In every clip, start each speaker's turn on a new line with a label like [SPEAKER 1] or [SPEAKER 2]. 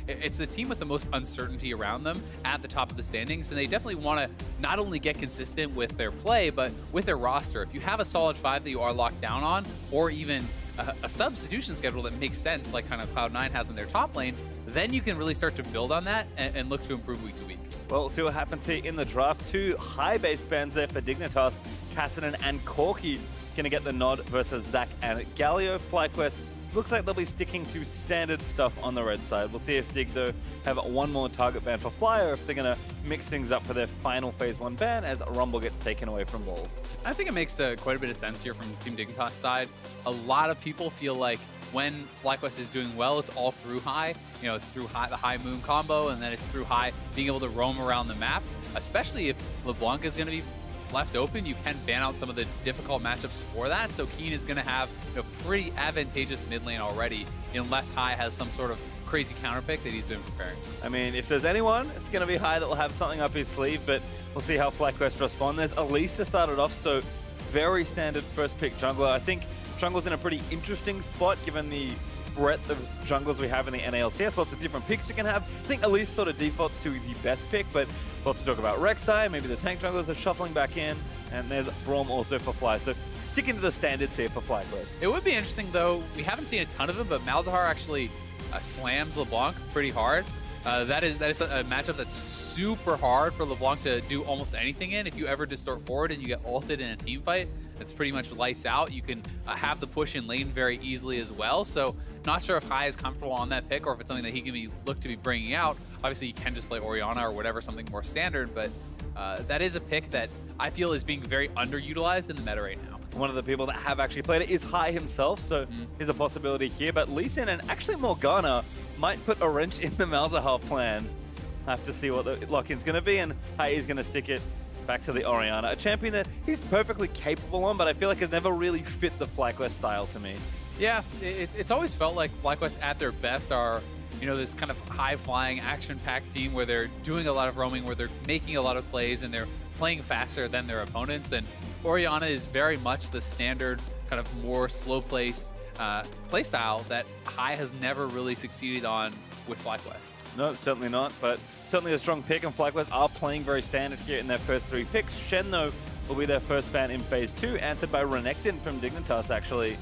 [SPEAKER 1] it's the team with the most uncertainty around them at the top of the standings, and they definitely want to not only get consistent with their play, but with their roster. If you have a solid 5 that you are locked down on, or even a substitution schedule that makes sense, like kind of Cloud9 has in their top lane, then you can really start to build on that and look to improve week to week.
[SPEAKER 2] Well, we'll see what happens here in the draft. 2 high-base bans there for Dignitas. Cassidy and Corki going to get the nod versus Zach and Galio. FlyQuest looks like they'll be sticking to standard stuff on the red side. We'll see if Dig, though, have one more target ban for Fly, or if they're going to mix things up for their final Phase 1 ban as Rumble gets taken away from Balls.
[SPEAKER 1] I think it makes quite a bit of sense here from Team Dignitas side. A lot of people feel like when FlyQuest is doing well, it's all through high, you know, through high, the high moon combo, and then it's through high being able to roam around the map, especially if LeBlanc is going to be left open. You can ban out some of the difficult matchups for that. So Keane is going to have a pretty advantageous mid lane already, unless High has some sort of crazy counter pick that he's been preparing.
[SPEAKER 2] I mean, if there's anyone, it's going to be High that will have something up his sleeve, but we'll see how FlyQuest respond. There's Elise to start it off, so very standard first pick jungler. I think jungle's in a pretty interesting spot given the breadth of junglers we have in the NA LCS. Lots of different picks you can have. I think Elise sort of defaults to the best pick, but lots to talk about Rek'Sai. Maybe the tank junglers are shuffling back in, and there's Braum also for Fly. So sticking to the standards here for FlyQuest.
[SPEAKER 1] It would be interesting, though. We haven't seen a ton of them, but Malzahar actually slams LeBlanc pretty hard. That is a matchup that's super hard for LeBlanc to do almost anything in. If you ever distort forward and you get ulted in a team fight, that's pretty much lights out. You can have the push in lane very easily as well. So not sure if High is comfortable on that pick or if it's something that he can look to be bringing out. Obviously, you can just play Orianna or whatever, something more standard, but that is a pick that I feel is being very underutilized in the meta right now.
[SPEAKER 2] One of the people that have actually played it is High himself, so there's a possibility here. But Lee Sin and actually Morgana might put a wrench in the Malzahar plan. Have to see what the lock-in's going to be, and High is going to stick it back to the Orianna, a champion that he's perfectly capable on, but I feel like has never really fit the FlyQuest style to me.
[SPEAKER 1] Yeah, it's always felt like FlyQuest at their best are, you know, this kind of high-flying, action-packed team where they're doing a lot of roaming, where they're making a lot of plays, and they're playing faster than their opponents. And Orianna is very much the standard, kind of more slow-paced play style that High has never really succeeded on with FlyQuest.
[SPEAKER 2] No, certainly not, but certainly a strong pick, and FlyQuest are playing very standard here in their first 3 picks. Shen, though, will be their first ban in Phase 2, answered by Renekton from Dignitas, actually.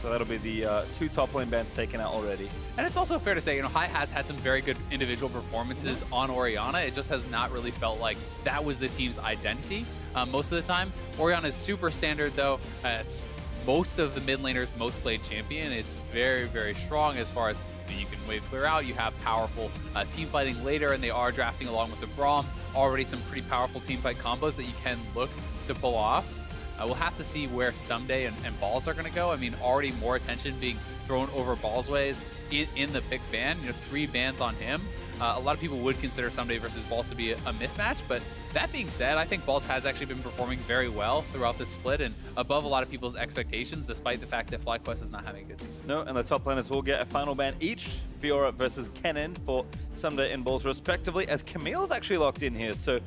[SPEAKER 2] So that'll be the 2 top lane bans taken out already. And
[SPEAKER 1] it's also fair to say, you know, High has had some very good individual performances on Orianna. It just has not really felt like that was the team's identity most of the time. Orianna is super standard, though. It's most of the mid laners' most played champion. It's very, very strong as far as you can wave clear out. You have powerful team fighting later, and they are drafting along with the Braum. Already some pretty powerful team fight combos that you can look to pull off. We'll have to see where Ssumday and Balls are going to go. I mean, already more attention being thrown over Balls' ways in the pick ban. You know, 3 bans on him. A lot of people would consider Ssumday versus Balls to be a mismatch, but that being said, I think Balls has actually been performing very well throughout this split and above a lot of people's expectations, despite the fact that FlyQuest is not having a good season.
[SPEAKER 2] No, and the top laners will get a final ban each. Fiora versus Kennen for Ssumday and Balls respectively, as Camille's actually locked in here. So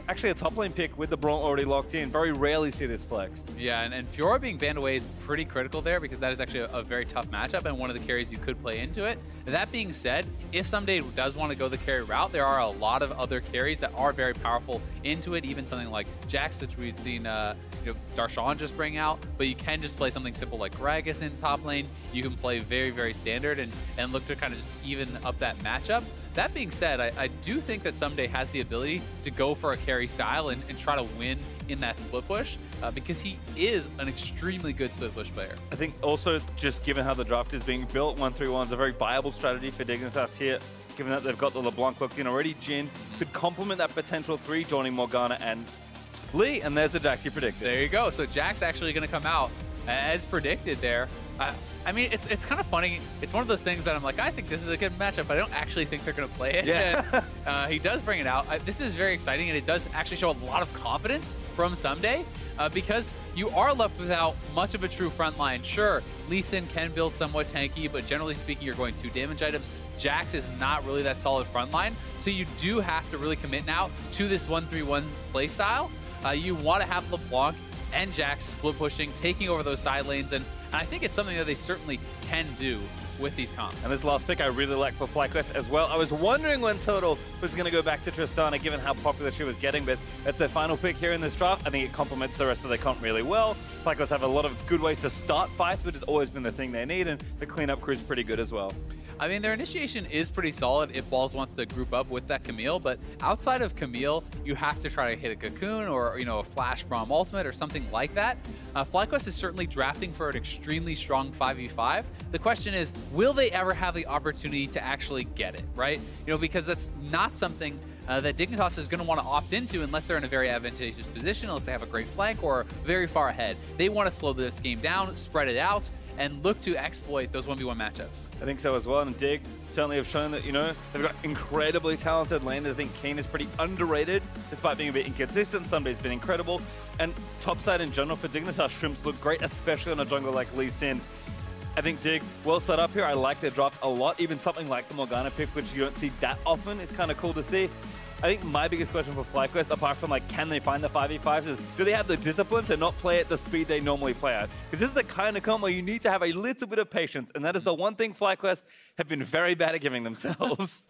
[SPEAKER 2] actually a top lane pick with the Braum already locked in. Very rarely see this flexed.
[SPEAKER 1] Yeah, and Fiora being banned away is pretty critical there because that is actually a very tough matchup and one of the carries you could play into it. That being said, if Ssumday does want to go the carry route, there are a lot of other carries that are very powerful into it, even something like Jax, which we've seen you know, Darshan just bring out, but you can just play something simple like Gragas in top lane. You can play very, very standard and look to kind of just even up that matchup. That being said, I do think that Ssumday has the ability to go for a carry style and try to win in that split push because he is an extremely good split push player.
[SPEAKER 2] I think also just given how the draft is being built, 1-3-1 is a very viable strategy for Dignitas here, given that they've got the LeBlanc locked in already. Jhin could complement that potential 3, joining Morgana and Lee, and there's the Jax you predicted.
[SPEAKER 1] There you go. So Jax actually going to come out as predicted there. I mean, it's kind of funny. It's one of those things that I'm like, I think this is a good matchup, but I don't actually think they're going to play it.
[SPEAKER 2] Yeah.
[SPEAKER 1] And, he does bring it out. This is very exciting, and it does actually show a lot of confidence from Ssumday because you are left without much of a true front line. Sure, Lee Sin can build somewhat tanky, but generally speaking, you're going 2 damage items. Jax is not really that solid front line, so you do have to really commit now to this 1-3-1 play style. You want to have LeBlanc and Jax split pushing, taking over those side lanes, and I think it's something that they certainly can do. with these comps.
[SPEAKER 2] And this last pick I really like for FlyQuest as well. I was wondering when Turtle was going to go back to Tristana, given how popular she was getting, but that's their final pick here in this draft. I think it complements the rest of their comp really well. FlyQuest have a lot of good ways to start fights, which has always been the thing they need, and the cleanup crew is pretty good as well.
[SPEAKER 1] I mean, their initiation is pretty solid if Balls wants to group up with that Camille, but outside of Camille, you have to try to hit a Cocoon or, a Flash Braum ultimate or something like that. FlyQuest is certainly drafting for an extremely strong 5v5. The question is, will they ever have the opportunity to actually get it, right? Because that's not something that Dignitas is going to want to opt into unless they're in a very advantageous position, unless they have a great flank or very far ahead. They want to slow this game down, spread it out, and look to exploit those 1v1 matchups.
[SPEAKER 2] I think so as well, and Dig certainly have shown that, they've got incredibly talented laners. I think Keane is pretty underrated, despite being a bit inconsistent. Ssumday's been incredible. And topside in general for Dignitas, Shrimps look great, especially on a jungle like Elise. I think Dig well set up here. I like their draft a lot. Even something like the Morgana pick, which you don't see that often, is kind of cool to see. I think my biggest question for FlyQuest, apart from can they find the 5v5s, is do they have the discipline to not play at the speed they normally play at? Because this is the kind of comp where you need to have a little bit of patience, and that is the one thing FlyQuest have been very bad at giving themselves.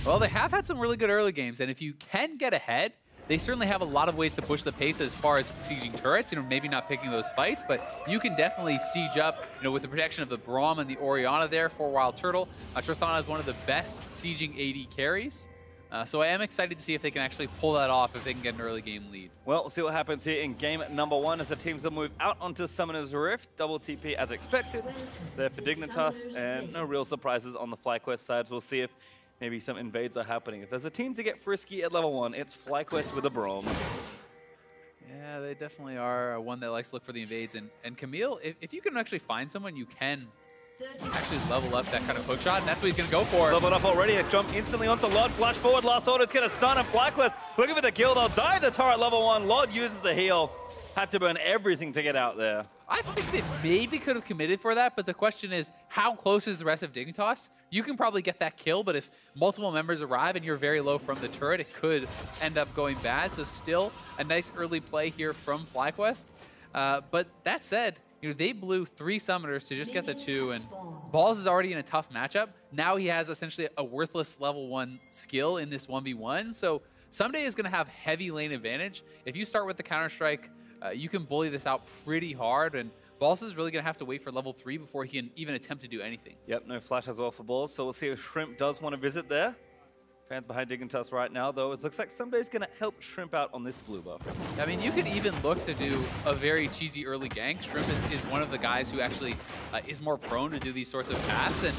[SPEAKER 1] Well, they have had some really good early games, and if you can get ahead, they certainly have a lot of ways to push the pace as far as sieging turrets, maybe not picking those fights, but you can definitely siege up, with the protection of the Braum and the Orianna there for WildTurtle. Tristana is one of the best sieging AD carries. So I am excited to see if they can actually pull that off, if they can get an early game lead.
[SPEAKER 2] Well, we'll see what happens here in game number 1 as the teams will move out onto Summoner's Rift. Double TP as expected there for Dignitas, and no real surprises on the FlyQuest side. So we'll see if maybe some invades are happening. If there's a team to get frisky at level 1, it's FlyQuest with a Braum.
[SPEAKER 1] Yeah, they definitely are one that likes to look for the invades. And Camille, if you can actually find someone, you can actually level up that kind of hookshot, and that's what he's going to go for.
[SPEAKER 2] Leveled up already, a jump instantly onto Lod, flash forward, last order, it's going to stun him. FlyQuest looking for the kill, they'll dive the turret level 1. Lod uses the heal, had to burn everything to get out there.
[SPEAKER 1] I think they maybe could have committed for that, but the question is, how close is the rest of Dignitas? You can probably get that kill, but if multiple members arrive and you're very low from the turret, it could end up going bad. So still a nice early play here from FlyQuest. But that said, they blew 3 summoners to just get the 2, and Balls is already in a tough matchup. Now he has essentially a worthless level 1 skill in this 1v1, so Ssumday is going to have heavy lane advantage. If you start with the Counter-Strike, you can bully this out pretty hard, and Balls is really going to have to wait for level 3 before he can even attempt to do anything.
[SPEAKER 2] Yep, no flash as well for Balls, so we'll see if Shrimp does want to visit there. Fans behind Dignitas right now, though. It looks like Ssumday's going to help Shrimp out on this blue buff.
[SPEAKER 1] I mean, you could even look to do a very cheesy early gank. Shrimp is one of the guys who actually is more prone to do these sorts of paths, and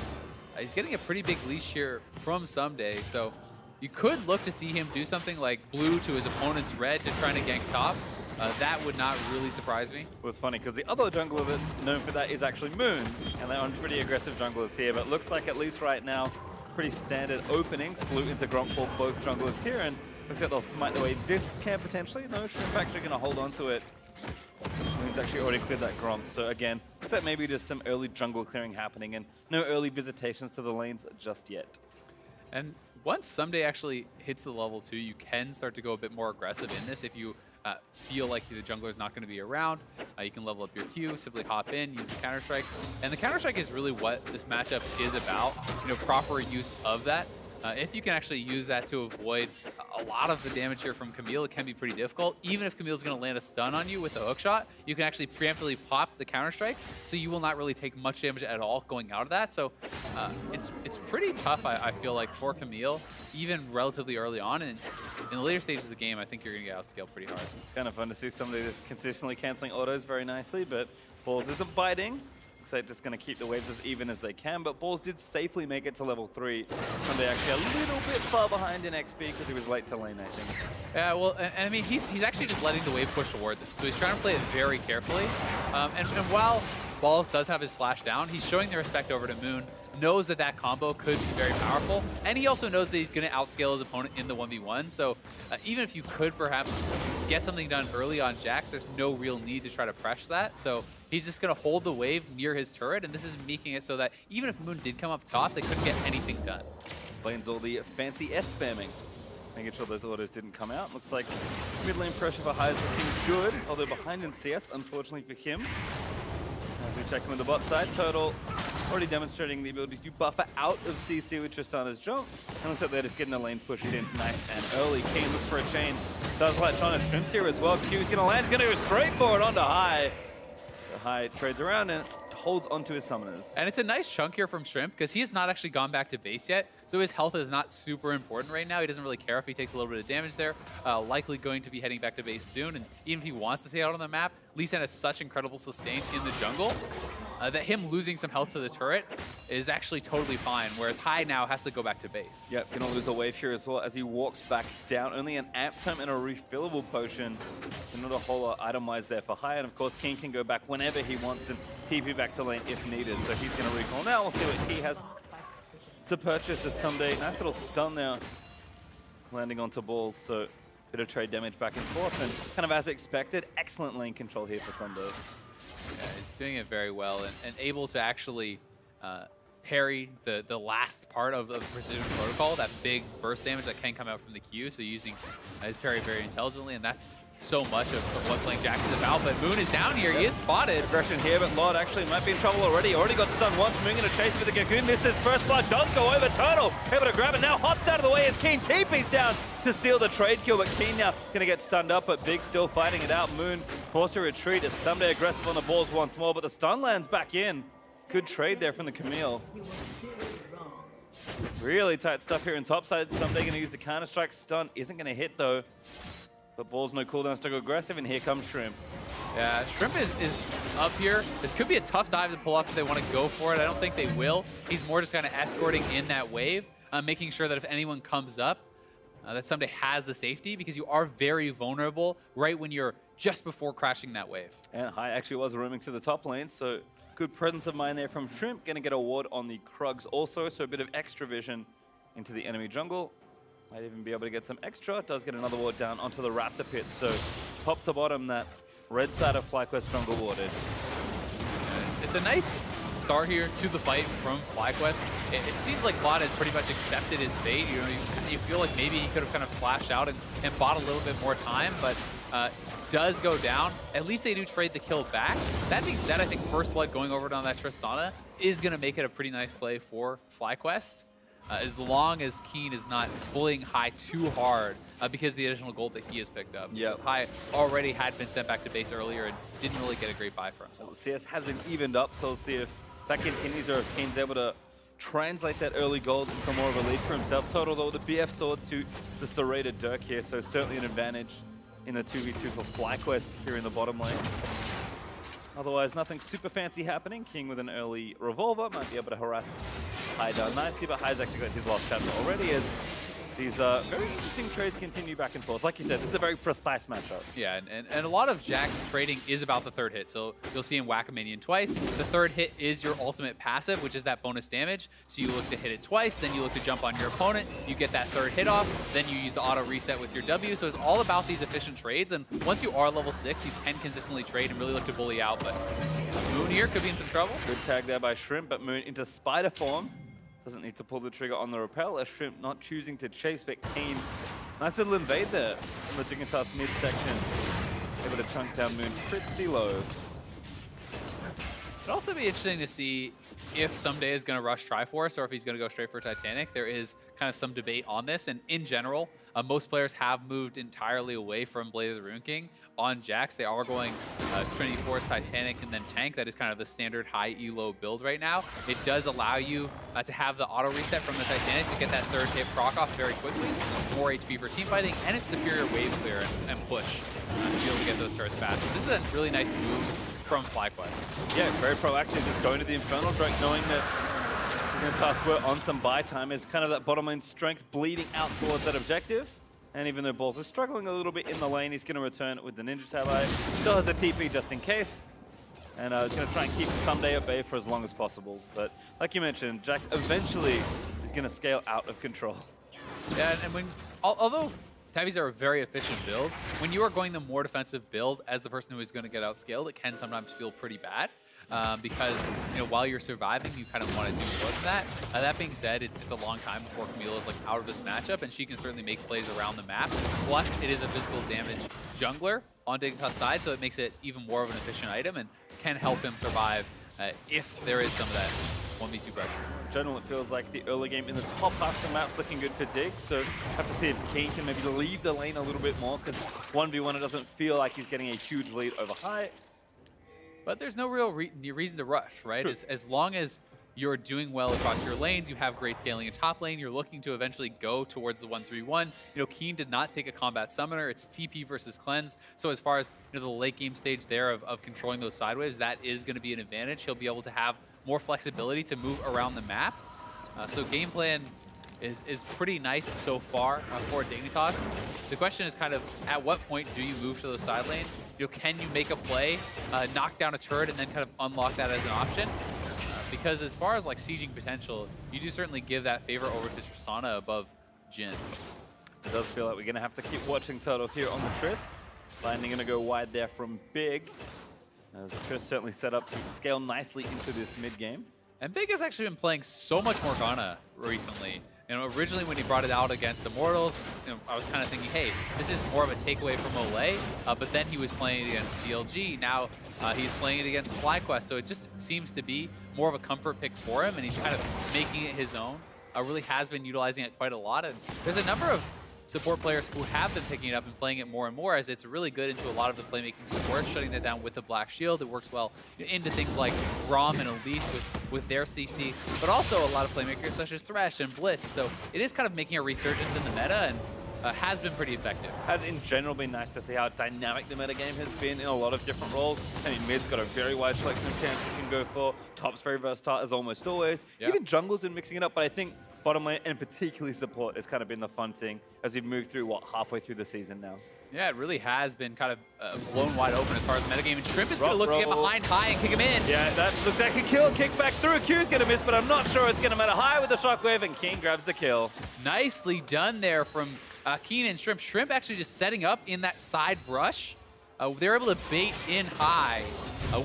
[SPEAKER 1] he's getting a pretty big leash here from Ssumday. So you could look to see him do something like blue to his opponent's red to try to gank top. That would not really surprise me.
[SPEAKER 2] Well, it's funny because the other jungler that's known for that is actually Moon, and they're on pretty aggressive junglers here, but looks like at least right now, pretty standard openings. Blue into Gromp for both junglers here, and looks like they'll smite away this camp potentially. No, Shrimp actually going to hold on to it. Moon's actually already cleared that Gromp, so again, looks like maybe just some early jungle clearing happening and no early visitations to the lanes just yet.
[SPEAKER 1] And once Ssumday actually hits the level 2, you can start to go a bit more aggressive in this. If you feel like the jungler is not going to be around, you can level up your Q, simply hop in, use the Counter-Strike. And the Counter-Strike is really what this matchup is about, proper use of that. If you can actually use that to avoid a lot of the damage here from Camille, it can be pretty difficult. Even if Camille's going to land a stun on you with a hookshot, you can actually preemptively pop the Counter-Strike, so you will not really take much damage at all going out of that. So it's pretty tough, I feel like, for Camille, even relatively early on. And in the later stages of the game, I think you're going to get outscaled pretty hard.
[SPEAKER 2] Kind of fun to see somebody that's consistently canceling autos very nicely, but Balls isn't biting. Looks like just going to keep the waves as even as they can, but Balls did safely make it to level 3. Ssumday actually a little bit far behind in XP because he was late to lane, I think.
[SPEAKER 1] Yeah, well, and I mean, he's actually just letting the wave push towards him, so he's trying to play it very carefully. And while Balls does have his flash down, he's showing the respect over to Moon, knows that that combo could be very powerful, and he also knows that he's going to outscale his opponent in the 1v1, so even if you could perhaps get something done early on Jax, there's no real need to try to press that, so he's just going to hold the wave near his turret, and this is making it so that even if Moon did come up top, they couldn't get anything done.
[SPEAKER 2] Explains all the fancy S spamming. Making sure those orders didn't come out. Looks like mid lane pressure for High is looking good, although behind in CS, unfortunately for him. As we check him on the bot side, Turtle already demonstrating the ability to buffer out of CC with Tristana's jump. And looks like they're just getting the lane pushed in nice and early. Keane looks for a chain. Does like trying to shrimps here as well. Q's going to land. He's going to go straight for it onto High. The High trades around and holds onto his summoners.
[SPEAKER 1] And it's a nice chunk here from Shrimp because he has not actually gone back to base yet. So his health is not super important right now. He doesn't really care if he takes a little bit of damage there. Likely going to be heading back to base soon. And even if he wants to stay out on the map, Lee Sin has such incredible sustain in the jungle that him losing some health to the turret is actually totally fine. Whereas High now has to go back to base.
[SPEAKER 2] Yep, gonna lose a wave here as well as he walks back down. Only an amp tome and a refillable potion. So not a whole lot itemized there for High. And of course, Keane can go back whenever he wants and TP back to lane if needed. So he's gonna recall now. We'll see what he has to purchase as Ssumday. Nice little stun there, landing onto balls. So bit of trade damage back and forth, and kind of as expected, excellent lane control here for Ssumday.
[SPEAKER 1] Yeah, he's doing it very well and able to actually parry the last part of Precision Protocol, that big burst damage that can come out from the Q. So using his parry very intelligently, and that's so much of what playing Jax is about. But Moon is down here. Yep. He is spotted.
[SPEAKER 2] Aggression here, but Lord actually might be in trouble already. Already got stunned once. Moon going to chase with the Cocoon. Misses first blood. Does go over. Turtle able to grab it. Now hops out of the way as Keane TP's down to seal the trade kill. But Keane now going to get stunned up, but Big still fighting it out. Moon forced to retreat as Ssumday aggressive on the balls once more, but the stun lands back in. Good trade there from the Camille. Really tight stuff here in topside. Ssumday going to use the Counter-Strike. Stun isn't going to hit though. But balls no cooldowns to go aggressive, and here comes Shrimp.
[SPEAKER 1] Yeah, Shrimp is up here. This could be a tough dive to pull off if they want to go for it. I don't think they will. He's more just kind of escorting in that wave, making sure that if anyone comes up, that Ssumday has the safety, because you are very vulnerable right when you're just before crashing that wave. And
[SPEAKER 2] High actually was roaming to the top lane, so good presence of mind there from Shrimp. Going to get a ward on the Krugs also, so a bit of extra vision into the enemy jungle. Might even be able to get some extra. Does get another ward down onto the Raptor pit. So top to bottom, that red side of FlyQuest jungle warded.
[SPEAKER 1] It's a nice start here to the fight from FlyQuest. It seems like Vlad has pretty much accepted his fate. You know, you feel like maybe he could have kind of flashed out and bought a little bit more time, but does go down. At least they do trade the kill back. That being said, I think First Blood going over on that Tristana is going to make it a pretty nice play for FlyQuest. As long as Keane is not bullying High too hard because of the additional gold that he has picked up.
[SPEAKER 2] Yep.
[SPEAKER 1] Because High already had been sent back to base earlier and didn't really get a great buy for himself.
[SPEAKER 2] CS has been evened up, so we'll see if that continues or if Keane's able to translate that early gold into more of a lead for himself. Total though, the BF sword to the serrated Dirk here, so certainly an advantage in the 2v2 for FlyQuest here in the bottom lane. Otherwise, nothing super fancy happening. King with an early revolver might be able to harass High down nicely, but High's actually got his last chapter already as these very interesting trades continue back and forth. Like you said, this is a very precise matchup.
[SPEAKER 1] Yeah, and a lot of Jack's trading is about the third hit. So you'll see him whack a minion twice. The third hit is your ultimate passive, which is that bonus damage. So you look to hit it twice, then you look to jump on your opponent, you get that third hit off, then you use the auto reset with your W. So it's all about these efficient trades. And once you are level 6, you can consistently trade and really look to bully out. But Moon here could be in some trouble.
[SPEAKER 2] Good tag there by Shrimp, but Moon into spider form. Doesn't need to pull the trigger on the rappel. A Shrimp not choosing to chase, but Keane. Nice little invade there from the Dignitas midsection. Able to chunk down Moon pretty low.
[SPEAKER 1] It'd also be interesting to see if Ssumday is going to rush Triforce or if he's going to go straight for Titanic. There is kind of some debate on this, and in general, most players have moved entirely away from Blade of the Rune King on Jax. They are going Trinity Force, Titanic, and then Tank. That is kind of the standard high elo build right now. It does allow you to have the auto reset from the Titanic to get that third hit proc off very quickly. It's more HP for team fighting, and it's superior wave clear and push to be able to get those turrets fast. So this is a really nice move from FlyQuest.
[SPEAKER 2] Yeah, very proactive, just going to the Infernal Drake, knowing that Dignitas were on some buy time, is kind of that bottom lane strength bleeding out towards that objective. And even though Balls is struggling a little bit in the lane, he's going to return with the Ninja Tablet. Still has the TP just in case. And he's going to try and keep Ssumday at bay for as long as possible. But like you mentioned, Jax eventually is going to scale out of control.
[SPEAKER 1] Yeah, and when, although Tabbies are a very efficient build, when you are going the more defensive build as the person who is going to get outscaled, it can sometimes feel pretty bad. Because, you know, while you're surviving, you kind of want to do more than that. That being said, it's a long time before Camille is like out of this matchup, and she can certainly make plays around the map. Plus, it is a physical damage jungler on Dignitas' side, so it makes it even more of an efficient item and can help him survive if there is some of that 1v2 pressure.
[SPEAKER 2] In general, it feels like the early game in the top half of the map's looking good for Dig, so have to see if Keane can maybe leave the lane a little bit more, because 1v1 it doesn't feel like he's getting a huge lead over high.
[SPEAKER 1] But there's no real reason to rush, right? As long as you're doing well across your lanes, you have great scaling in top lane, you're looking to eventually go towards the 1-3-1. You know, Keane did not take a combat summoner, it's TP versus cleanse. So as far as the late game stage there of controlling those sideways, that is going to be an advantage. He'll be able to have more flexibility to move around the map. So game plan is pretty nice so far for Dignitas. The question is kind of, at what point do you move to those side lanes? You know, can you make a play, knock down a turret, and then kind of unlock that as an option? Because as far as like sieging potential, you do certainly give that favor over to Tristana above Jhin.
[SPEAKER 2] It does feel like we're going to have to keep watching Turtle here on the Trist. Lightning going to go wide there from Big. As Trist certainly set up to scale nicely into this mid game.
[SPEAKER 1] And Big has actually been playing so much Morgana recently. You know, originally when he brought it out against Immortals, you know, I was kind of thinking, hey, this is more of a takeaway from Olay. But then he was playing it against CLG. Now he's playing it against FlyQuest. So it just seems to be more of a comfort pick for him, and he's kind of making it his own. Really has been utilizing it quite a lot. And there's a number of support players who have been picking it up and playing it more and more, as it's really good into a lot of the playmaking support, shutting that down with the Black Shield. It works well into things like Braum and Elise with their CC, but also a lot of playmakers such as Thresh and Blitz. So it is kind of making a resurgence in the meta, and has been pretty effective. Has
[SPEAKER 2] in general been nice to see how dynamic the metagame has been in a lot of different roles. I mean, mid's got a very wide selection of camps you can go for. Top's very versatile as almost always. Yeah. Even jungle's been mixing it up, but I think bottom lane and particularly support has kind of been the fun thing as we've moved through, halfway through the season now.
[SPEAKER 1] Yeah, it really has been kind of blown wide open as far as metagame. And Shrimp is going to look to get behind high and kick him in.
[SPEAKER 2] Yeah, that looks like a kill. Kick back through. Q's going to miss, but I'm not sure it's going to matter. High with the shockwave, and Keane grabs the kill.
[SPEAKER 1] Nicely done there from Keane and Shrimp. Shrimp actually just setting up in that side brush. They're able to bait in high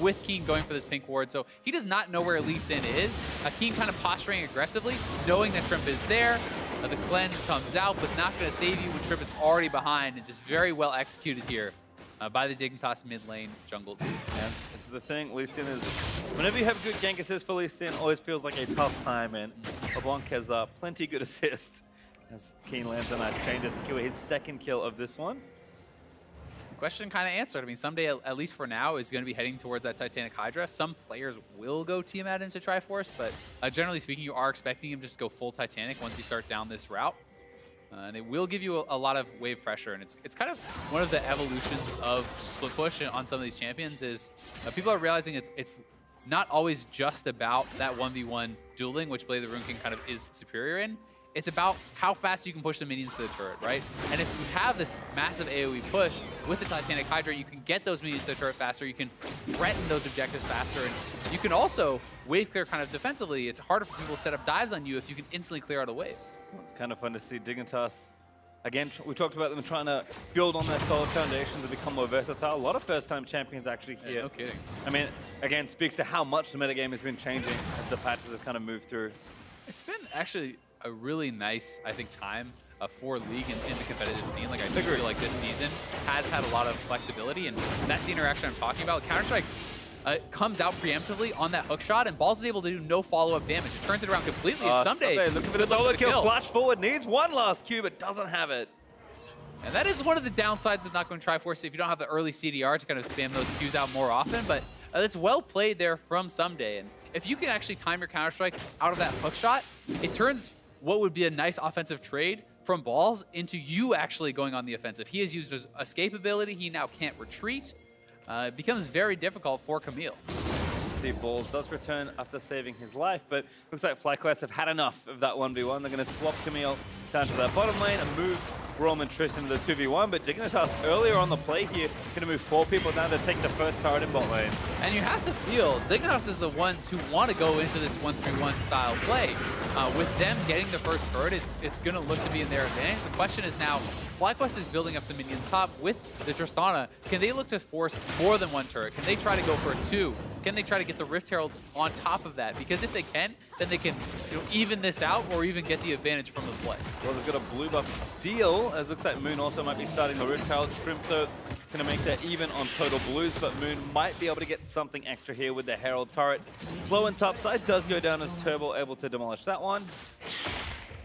[SPEAKER 1] with Keane going for this pink ward. So he does not know where Elise is. Keane kind of posturing aggressively, knowing that Shrimp is there. The cleanse comes out, but not going to save you when Shrimp is already behind, and just very well executed here by the Dignitas mid lane jungle team.
[SPEAKER 2] Yeah, this is the thing. Lee Sin is, whenever you have good gank assists for Lee Sin, always feels like a tough time, and LeBlanc has plenty good assist as Keane lands a nice chain to secure his second kill of this one.
[SPEAKER 1] Question kind of answered. I mean, Ssumday, at least for now, is going to be heading towards that Titanic Hydra. Some players will go Tiamat into Triforce, but generally speaking, you are expecting him to just go full Titanic once you start down this route. And it will give you a lot of wave pressure, and it's kind of one of the evolutions of split push on some of these champions is people are realizing it's not always just about that 1v1 dueling, which Blade of the Rune King kind of is superior in. It's about how fast you can push the minions to the turret, right? And if you have this massive AoE push with the Titanic Hydra, you can get those minions to the turret faster, you can threaten those objectives faster, and you can also wave clear kind of defensively. It's harder for people to set up dives on you if you can instantly clear out a wave.
[SPEAKER 2] It's kind of fun to see Dignitas. Again, we talked about them trying to build on their solid foundations and become more versatile. A lot of first-time champions actually here.
[SPEAKER 1] Yeah, no kidding. I
[SPEAKER 2] mean, again, speaks to how much the metagame has been changing as the patches have kind of moved through.
[SPEAKER 1] It's been actually a really nice, I think, time for League in the competitive scene. Like, I do feel like this season has had a lot of flexibility, and that's the interaction I'm talking about. Counter-Strike comes out preemptively on that hook shot, and Balls is able to do no follow-up damage. It turns it around completely, and Ssumday
[SPEAKER 2] looking for the solo kill. Flash forward, needs one last Q, but doesn't have it.
[SPEAKER 1] And that is one of the downsides of not going Triforce if you don't have the early CDR to kind of spam those Qs out more often, but it's well played there from Ssumday. And if you can actually time your Counter-Strike out of that hook shot, it turns what would be a nice offensive trade from Balls into you actually going on the offensive. He has used his escape ability. He now can't retreat. It becomes very difficult for Camille.
[SPEAKER 2] See, Balls does return after saving his life, but looks like FlyQuest have had enough of that 1v1. They're going to swap Camille down to that bottom lane and move Braum and Trist into the 2v1, but Dignitas earlier on the play here going to move 4 people down to take the first turret in bot lane.
[SPEAKER 1] And you have to feel Dignitas is the ones who want to go into this 1-3-1 style play. With them getting the first turret, it's going to look to be in their advantage. The question is now, FlyQuest is building up some minions top with the Tristana. Can they look to force more than one turret? Can they try to go for 2 can they try to get the Rift Herald on top of that? Because if they can, then they can even this out or even get the advantage from the play.
[SPEAKER 2] Well, they've got a blue buff steal, as looks like Moon also might be starting the Rift Herald. Shrimp, though, going to make that even on total blues, but Moon might be able to get something extra here with the Herald turret. Low and top side does go down as Turbo able to demolish that one.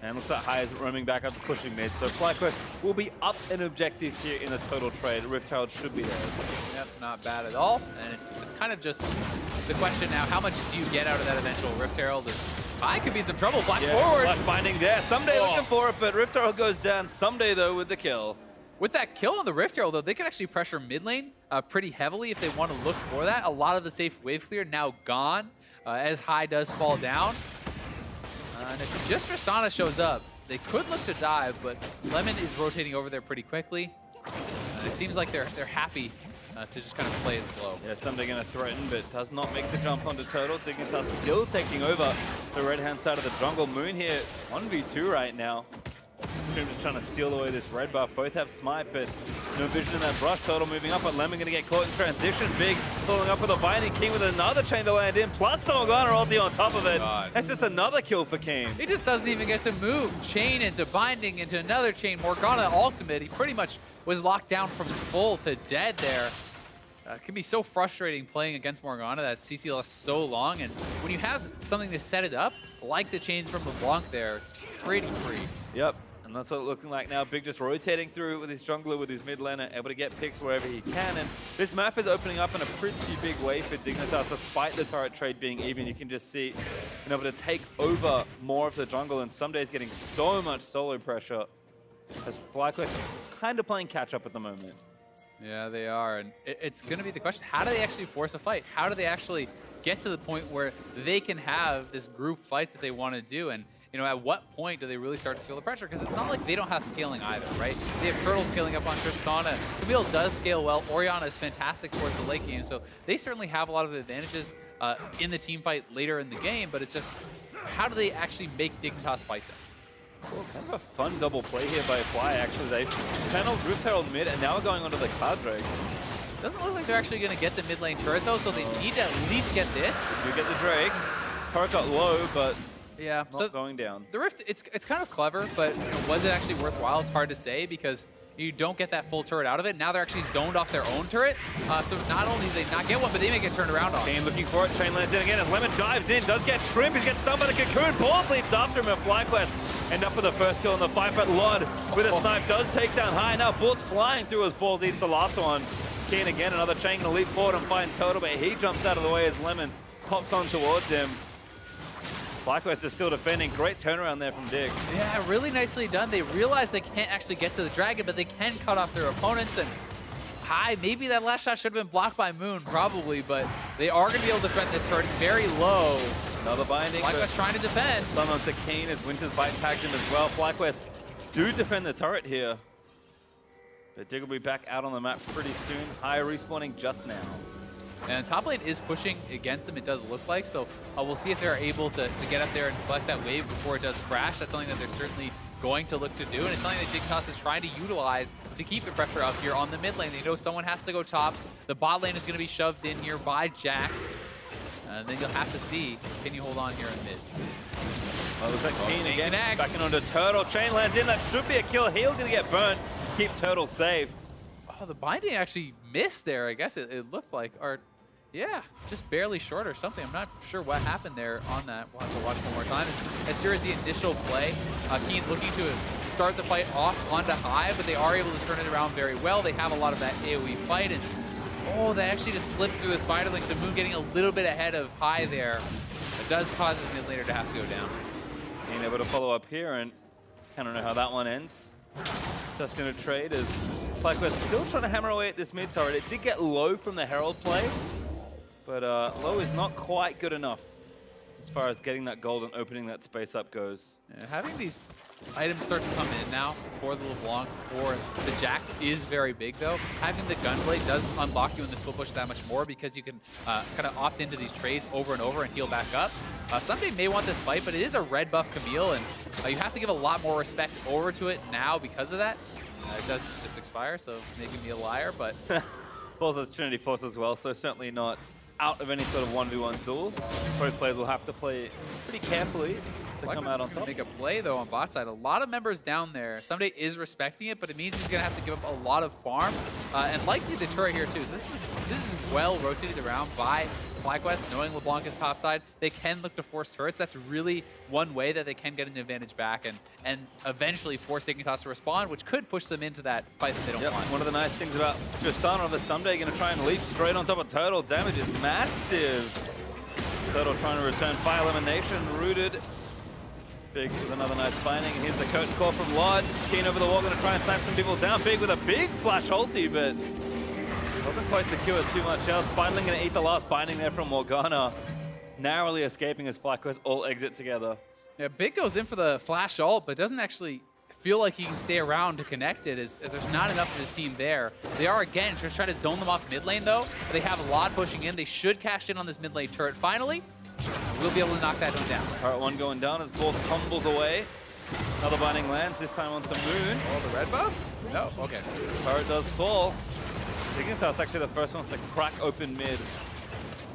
[SPEAKER 2] And looks like High is roaming back up to pushing mid. So FlyQuest will be up an objective here in the total trade. Rift Herald should be theirs.
[SPEAKER 1] Yep, not bad at all. And it's kind of just the question now, how much do you get out of that eventual Rift Herald? High could be in some trouble. Black forward.
[SPEAKER 2] Black binding there. Ssumday looking for it, but Rift Herald goes down. Ssumday, though, with the kill.
[SPEAKER 1] With that kill on the Rift Herald, though, they can actually pressure mid lane pretty heavily if they want to look for that. A lot of the safe wave clear now gone as High does fall down. And if just Tristana shows up, they could look to dive, but Lemon is rotating over there pretty quickly. It seems like they're happy to just kind of play it slow. Yeah,
[SPEAKER 2] Ssumday going to threaten, but does not make the jump onto Turtle. Dignitas still taking over the red-hand side of the jungle. Moon here, 1v2 right now. Shrimp just trying to steal away this red buff. Both have smite, but no vision in that brush. Turtle moving up, but Lemon going to get caught in transition. Big following up with a binding. Keane with another chain to land in, plus the Morgana ulti on top of it. That's just another kill for Keane.
[SPEAKER 1] He just doesn't even get to move. Chain into binding into another chain. Morgana ultimate. He pretty much was locked down from full to dead there. It can be so frustrating playing against Morgana that CC lasts so long, and when you have something to set it up, like the chains from LeBlanc there, it's pretty free.
[SPEAKER 2] Yep. And that's what it's looking like now. Big just rotating through with his jungler, with his mid laner, able to get picks wherever he can. And this map is opening up in a pretty big way for Dignitas, despite the turret trade being even. You can just see being able to take over more of the jungle, and Ssumday is getting so much solo pressure as FlyQuest kind of playing catch up at the moment.
[SPEAKER 1] Yeah, they are. And it's going to be the question, how do they actually force a fight? How do they actually get to the point where they can have this group fight that they want to do? And at what point do they really start to feel the pressure? Because it's not like they don't have scaling either, right? They have Turtle scaling up on Tristana. Camille does scale well. Orianna is fantastic towards the late game. So they certainly have a lot of advantages in the team fight later in the game, but it's just, how do they actually make Dignitas fight them?
[SPEAKER 2] Well, kind of a fun double play here by Fly, actually. They channeled Rift Herald mid, and now we're going onto the Cloud Drake.
[SPEAKER 1] Doesn't look like they're actually going to get the mid lane turret, though, so they need to at least get this.
[SPEAKER 2] You get the Drake. Turret got low, but
[SPEAKER 1] yeah,
[SPEAKER 2] not going down.
[SPEAKER 1] The Rift, it's kind of clever, but was it actually worthwhile? It's hard to say because you don't get that full turret out of it. Now they're actually zoned off their own turret. So not only do they not get one, but they may get turned around on.
[SPEAKER 2] Keane looking for it. Chain lands in again as Lemon dives in. Does get Shrimp. He gets stunned by the Cocoon. Ball sleeps after him, and FlyQuest end up with the first kill in the fight. But Lod with a snipe does take down High. Now bullets flying through as Balls eats the last one. Keane again, another chain going to leap forward and find Turtle, but he jumps out of the way as Lemon pops on towards him. FlyQuest is still defending. Great turnaround there from Dig.
[SPEAKER 1] Yeah, really nicely done. They realize they can't actually get to the dragon, but they can cut off their opponents. And High, maybe that last shot should have been blocked by Moon, probably, but they are going to be able to defend this turret. It's very low.
[SPEAKER 2] Another binding.
[SPEAKER 1] FlyQuest trying to defend.
[SPEAKER 2] Stun onto Keane as Winter's Bite tagged him as well. FlyQuest do defend the turret here. But Dig will be back out on the map pretty soon. High respawning just now.
[SPEAKER 1] And top lane is pushing against them, it does look like. So we'll see if they're able to get up there and collect that wave before it does crash. That's something that they're certainly going to look to do. And it's something that Dignitas is trying to utilize to keep the pressure up here on the mid lane. They know someone has to go top. The bot lane is going to be shoved in here by Jax. And then you'll have to see, can you hold on here in mid?
[SPEAKER 2] Well, looks like Keane again,
[SPEAKER 1] connects.
[SPEAKER 2] backing onto Turtle. Chain lands in, that should be a kill. He's going to get burnt. Keep Turtle safe.
[SPEAKER 1] Oh, the binding actually missed there, I guess it looked like. Or, yeah, just barely short or something. I'm not sure what happened there on that. We'll have to watch one more time. As here as the initial play, Keane looking to start the fight off onto High, but they are able to turn it around very well. They have a lot of that AoE fight, and oh, that actually just slipped through the spider link, so Moon getting a little bit ahead of High there. It does cause his mid laner to have to go down.
[SPEAKER 2] Being able to follow up here, and I don't know how that one ends. Just in a trade as FlyQuest still trying to hammer away at this mid turret. It did get low from the Herald play, but low is not quite good enough as far as getting that gold and opening that space up goes.
[SPEAKER 1] Yeah, having these items start to come in now for the LeBlanc, for the Jax is very big though. Having the Gunblade does unlock you in the split push that much more because you can kind of opt into these trades over and over and heal back up. Ssumday may want this fight, but it is a red buff Camille, and you have to give a lot more respect over to it now because of that. It does just expire, so making me a liar, but...
[SPEAKER 2] Falls as Trinity Force as well, so certainly not out of any sort of 1v1 duel. Pro players will have to play pretty carefully to come out on top.
[SPEAKER 1] Make a play though on bot side. A lot of members down there. Ssumday is respecting it, but it means he's gonna have to give up a lot of farm, and likely the turret here too. So this is well rotated around by FlyQuest, knowing LeBlanc is topside. They can look to force turrets. That's really one way that they can get an advantage back and eventually force Dignitas to respond, which could push them into that fight that they don't want.
[SPEAKER 2] One of the nice things about Tristana of Ssumday going to try and leap straight on top of Turtle. Damage is massive. Turtle trying to return fire. Lemonnation rooted. Big with another nice binding. And here's the coach call from Lod. Keane over the wall, going to try and snipe some people down. Big with a big flash ulti, but doesn't quite secure too much else. Finally going to eat the last binding there from Morgana. Narrowly escaping as FlyQuest all exit together.
[SPEAKER 1] Yeah, Big goes in for the flash ult, but doesn't actually feel like he can stay around to connect it as there's not enough of his team there. They are, again, just trying to zone them off mid lane, though. They have a lot pushing in. They should cash in on this mid lane turret finally. We'll be able to knock that one down.
[SPEAKER 2] Turret one going down as Balls tumbles away. Another binding lands, this time onto Moon.
[SPEAKER 1] Oh, the red buff? No, okay.
[SPEAKER 2] Turret does fall. Dignitas actually the first one to crack open mid.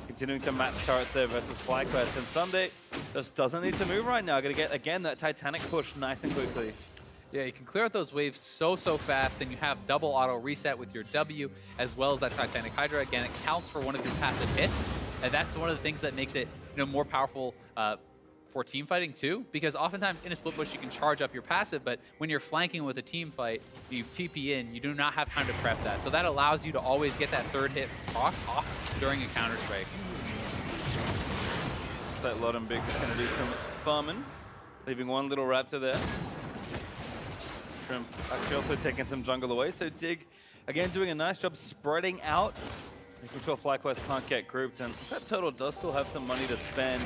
[SPEAKER 2] Continuing to match turrets there versus FlyQuest. And Ssumday just doesn't need to move right now. Gonna get, again, that Titanic push nice and quickly.
[SPEAKER 1] Yeah, you can clear out those waves so fast, and you have double auto reset with your W, as well as that Titanic Hydra. Again, it counts for one of your passive hits, and that's one of the things that makes it more powerful for team fighting too, because oftentimes in a split push you can charge up your passive, but when you're flanking with a team fight, you TP in, you do not have time to prep that. So that allows you to always get that third hit off during a counter strike.
[SPEAKER 2] So Lod Big is going to do some farming, leaving one little raptor there. Shrimp actually also taking some jungle away, so Dig again doing a nice job spreading out, making sure FlyQuest can't get grouped, and that Turtle does still have some money to spend.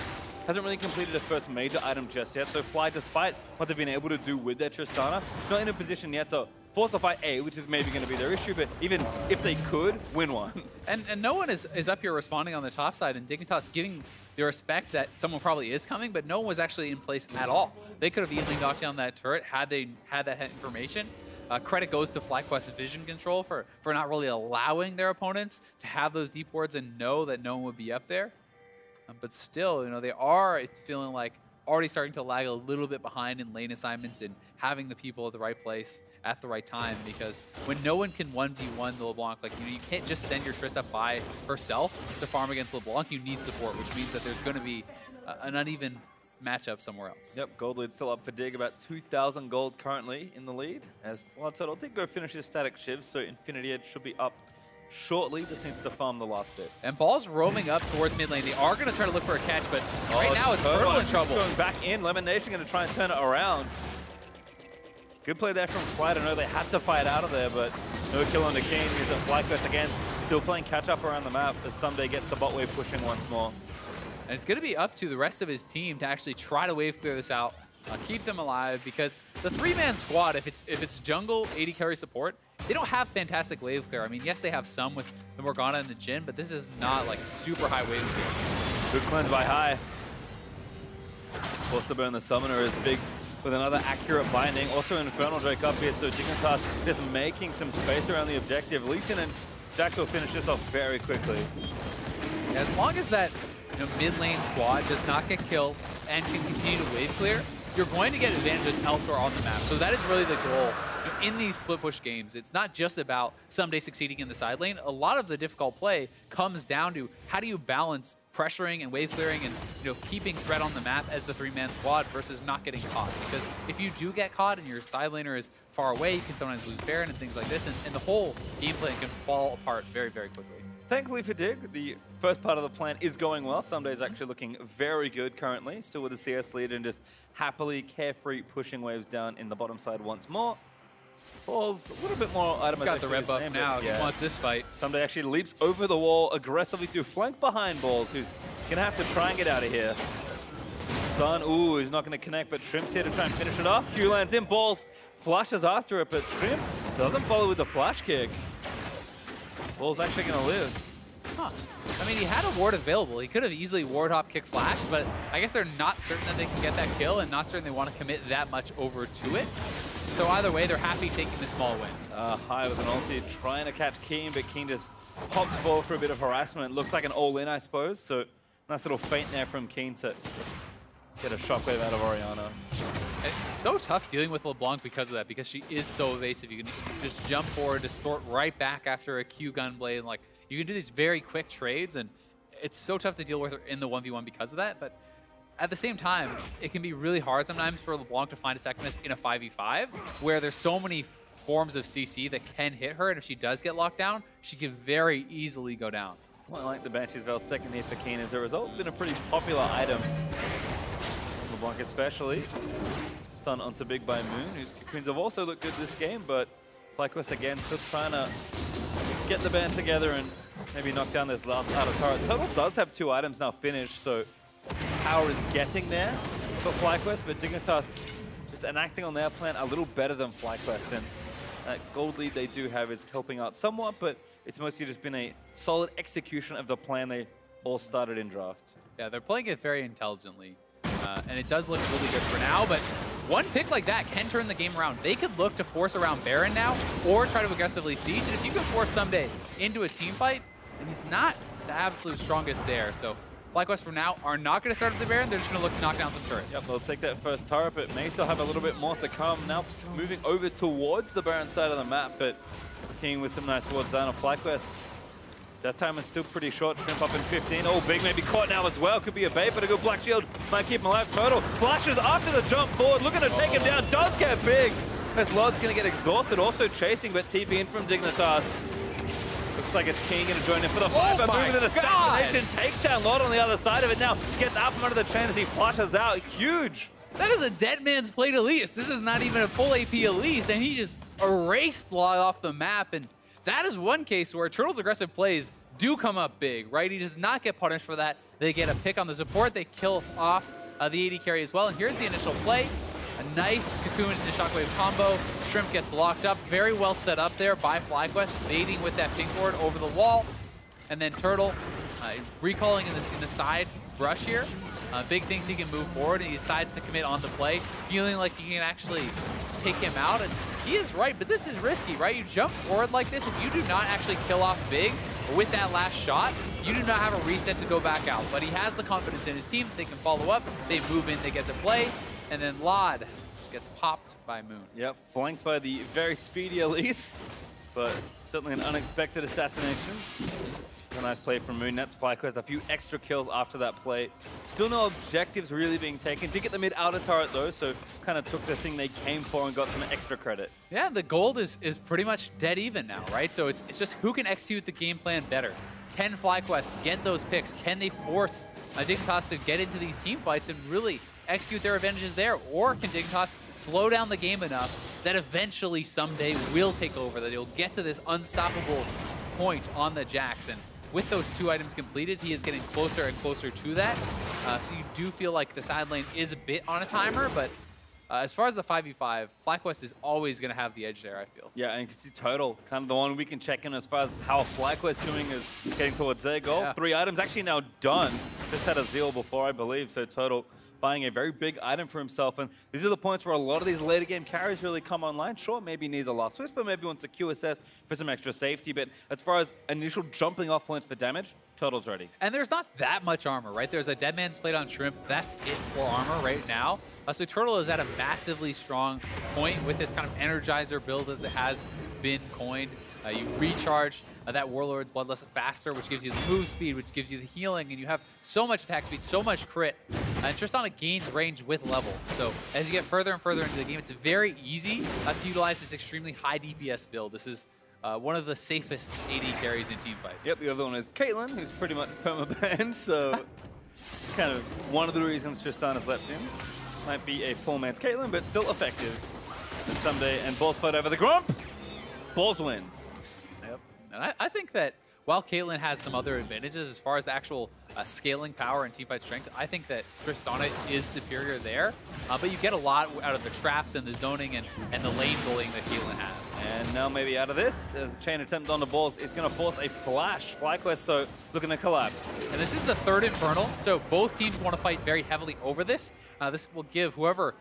[SPEAKER 2] Hasn't really completed a first major item just yet, so Fly, despite what they've been able to do with their Tristana, not in a position yet to force a fight A, which is maybe going to be their issue, but even if they could, win one.
[SPEAKER 1] And no one is up here responding on the top side, and Dignitas giving the respect that someone probably is coming, but no one was actually in place at all. They could have easily knocked down that turret had they had that information. Credit goes to FlyQuest's vision control for not really allowing their opponents to have those deep wards and know that no one would be up there. But still, they are feeling like already starting to lag a little bit behind in lane assignments and having the people at the right place at the right time, because when no one can 1v1 the LeBlanc, you can't just send your Trista by herself to farm against LeBlanc. You need support, which means that there's going to be an uneven matchup somewhere else.
[SPEAKER 2] Yep, gold lead still up for Dig, about 2,000 gold currently in the lead, as WildTurtle did go finish his static shiv, so Infinity Edge should be up shortly. Just needs to farm the last bit.
[SPEAKER 1] And Ball's roaming up towards mid lane. They are going to try to look for a catch, but right now it's Turtle in trouble.
[SPEAKER 2] Going back in, Lemonnation going to try and turn it around. Good play there from Fly. I know they had to fight out of there, but no kill on the Keane. He's at FlyQuest again, still playing catch up around the map as Ssumday gets the bot wave pushing once more.
[SPEAKER 1] And it's going to be up to the rest of his team to actually try to wave clear this out, keep them alive, because the three-man squad, if it's jungle, AD carry support, they don't have fantastic wave clear. I mean, yes, they have some with the Morgana and the Jhin, but this is not super high wave clear.
[SPEAKER 2] Good cleanse by High. Forced to burn the Summoner is Big with another accurate binding. Also Infernal Drake up here, so Dignitas just making some space around the objective. Leeson and Jax will finish this off very quickly.
[SPEAKER 1] Yeah, as long as that mid lane squad does not get killed and can continue to wave clear, you're going to get advantages elsewhere on the map. So that is really the goal. In these split push games, it's not just about Ssumday succeeding in the side lane. A lot of the difficult play comes down to how do you balance pressuring and wave clearing and keeping threat on the map as the three-man squad versus not getting caught. Because if you do get caught and your side laner is far away, you can sometimes lose Baron and things like this, and the whole gameplay can fall apart very, very quickly.
[SPEAKER 2] Thankfully for Dig, the first part of the plan is going well. Ssumday is actually looking very good currently. Still with the CS lead and just happily, carefree pushing waves down in the bottom side once more. Ball's a little bit more item.
[SPEAKER 1] He's got the red buff now. He wants this fight.
[SPEAKER 2] Ssumday actually leaps over the wall aggressively to flank behind Balls, who's going to have to try and get out of here. Stun. Ooh, he's not going to connect, but Shrimp's here to try and finish it off. Q lands in. Balls flashes after it, but Shrimp doesn't follow with the flash kick. Ball's actually going to live.
[SPEAKER 1] Huh. I mean, he had a ward available. He could have easily ward hop kick flash, but I guess they're not certain that they can get that kill and not certain they want to commit that much over to it. So either way, they're happy taking the small win.
[SPEAKER 2] High with an ulti, trying to catch Keane, but Keane just popped forward for a bit of harassment. It looks like an all-in, I suppose. So nice little feint there from Keane to get a shockwave out of Orianna.
[SPEAKER 1] It's so tough dealing with LeBlanc because of that, because she is so evasive. You can just jump forward, distort right back after a Q gunblade, and like you can do these very quick trades, and it's so tough to deal with her in the 1v1 because of that. But at the same time, it can be really hard sometimes for LeBlanc to find effectiveness in a 5v5, where there's so many forms of CC that can hit her, and if she does get locked down, she can very easily go down.
[SPEAKER 2] Well, I like the Banshee's Veil second here for Keane as a result. It's been a pretty popular item. LeBlanc especially. Stun onto Big by Moon, whose cocoons have also looked good this game, but FlyQuest again still trying to get the band together and maybe knock down this last outer turret. Turtle does have 2 items now finished, so power is getting there for FlyQuest, but Dignitas just enacting on their plan a little better than FlyQuest, and that gold lead they do have is helping out somewhat, but it's mostly just been a solid execution of the plan they all started in draft.
[SPEAKER 1] Yeah, they're playing it very intelligently. And it does look really good for now, but one pick like that can turn the game around. They could look to force around Baron now, or try to aggressively siege, and if you can force Ssumday into a team fight, and he's not the absolute strongest there, so FlyQuest for now are not going to start at the Baron, they're just going to look to knock down some turrets.
[SPEAKER 2] Yep, they'll take that first turret, but may still have a little bit more to come. Now moving over towards the Baron side of the map, but King with some nice wards down on FlyQuest. That time is still pretty short. Shrimp up in 15. Oh, Big may be caught now as well. Could be a bait, but a good Black Shield might keep him alive. Turtle flashes after the jump forward, looking to take him down. Does get Big. As Lod's going to get exhausted. Also chasing, but TP in from Dignitas. Looks like it's King going to join in for the fight. But moving to the stagnation, takes down Lod on the other side of it now. Gets out from under the chain as he flashes out. Huge.
[SPEAKER 1] That is a dead man's played Elise. This is not even a full AP Elise, and he just erased Lod off the map. And that is one case where Turtle's aggressive plays do come up big, right? He does not get punished for that. They get a pick on the support. They kill off the AD carry as well. And here's the initial play. A nice cocoon into Shockwave combo. Shrimp gets locked up. Very well set up there by FlyQuest, baiting with that ping board over the wall. And then Turtle recalling in the side brush here. Big thinks he can move forward, and he decides to commit on the play, feeling like he can actually take him out. And he is right, but this is risky, right? You jump forward like this, if you do not actually kill off Big with that last shot, you do not have a reset to go back out. But he has the confidence in his team. They can follow up, they move in, they get the play, and then Lod just gets popped by Moon.
[SPEAKER 2] Yep, flanked by the very speedy Elise, but certainly an unexpected assassination. A nice play from Moon. That's FlyQuest. A few extra kills after that play. Still no objectives really being taken. Did get the mid outer turret though, so kind of took the thing they came for and got some extra credit.
[SPEAKER 1] Yeah, the gold is pretty much dead even now, right? So it's just who can execute the game plan better. Can FlyQuest get those picks? Can they force Dignitas to get into these team fights and really execute their advantages there? Or can Dignitas slow down the game enough that eventually Ssumday will take over, that he'll get to this unstoppable point on the Jackson? With those 2 items completed, he is getting closer and closer to that. So you do feel like the side lane is a bit on a timer, but as far as the 5v5, FlyQuest is always going to have the edge there, I feel.
[SPEAKER 2] Yeah, and you can see Total, kind of the one we can check in as far as how FlyQuest doing is getting towards their goal. Yeah. 3 items actually now done. Just had a Zeal before, I believe, so Total buying a very big item for himself. And these are the points where a lot of these later game carries really come online. Sure, maybe needs a last whisper, maybe wants a QSS for some extra safety. But as far as initial jumping off points for damage, Turtle's ready.
[SPEAKER 1] And there's not that much armor, right? There's a Dead Man's Plate on Shrimp. That's it for armor right now. So Turtle is at a massively strong point with this kind of Energizer build as it has been coined. You recharge that Warlord's Bloodlust faster, which gives you the move speed, which gives you the healing, and you have so much attack speed, so much crit. And Tristana gains range with levels. So as you get further and further into the game, it's very easy to utilize this extremely high DPS build. This is one of the safest AD carries in teamfights.
[SPEAKER 2] Yep, the other one is Caitlyn, who's pretty much perma-banned, so kind of one of the reasons Tristana's left him. Might be a poor man's Caitlyn, but still effective. And Ssumday and Balls fight over the Grump. Balls wins.
[SPEAKER 1] Yep, and I think that while Caitlyn has some other advantages as far as the actual scaling power and teamfight strength, I think that Tristana is superior there. But you get a lot out of the traps and the zoning and the lane bullying that Caitlyn has.
[SPEAKER 2] And now maybe out of this, as the chain attempt on the Balls is going to force a flash. FlyQuest, though, looking to collapse.
[SPEAKER 1] And this is the 3rd Infernal, so both teams want to fight very heavily over this. This will give whoever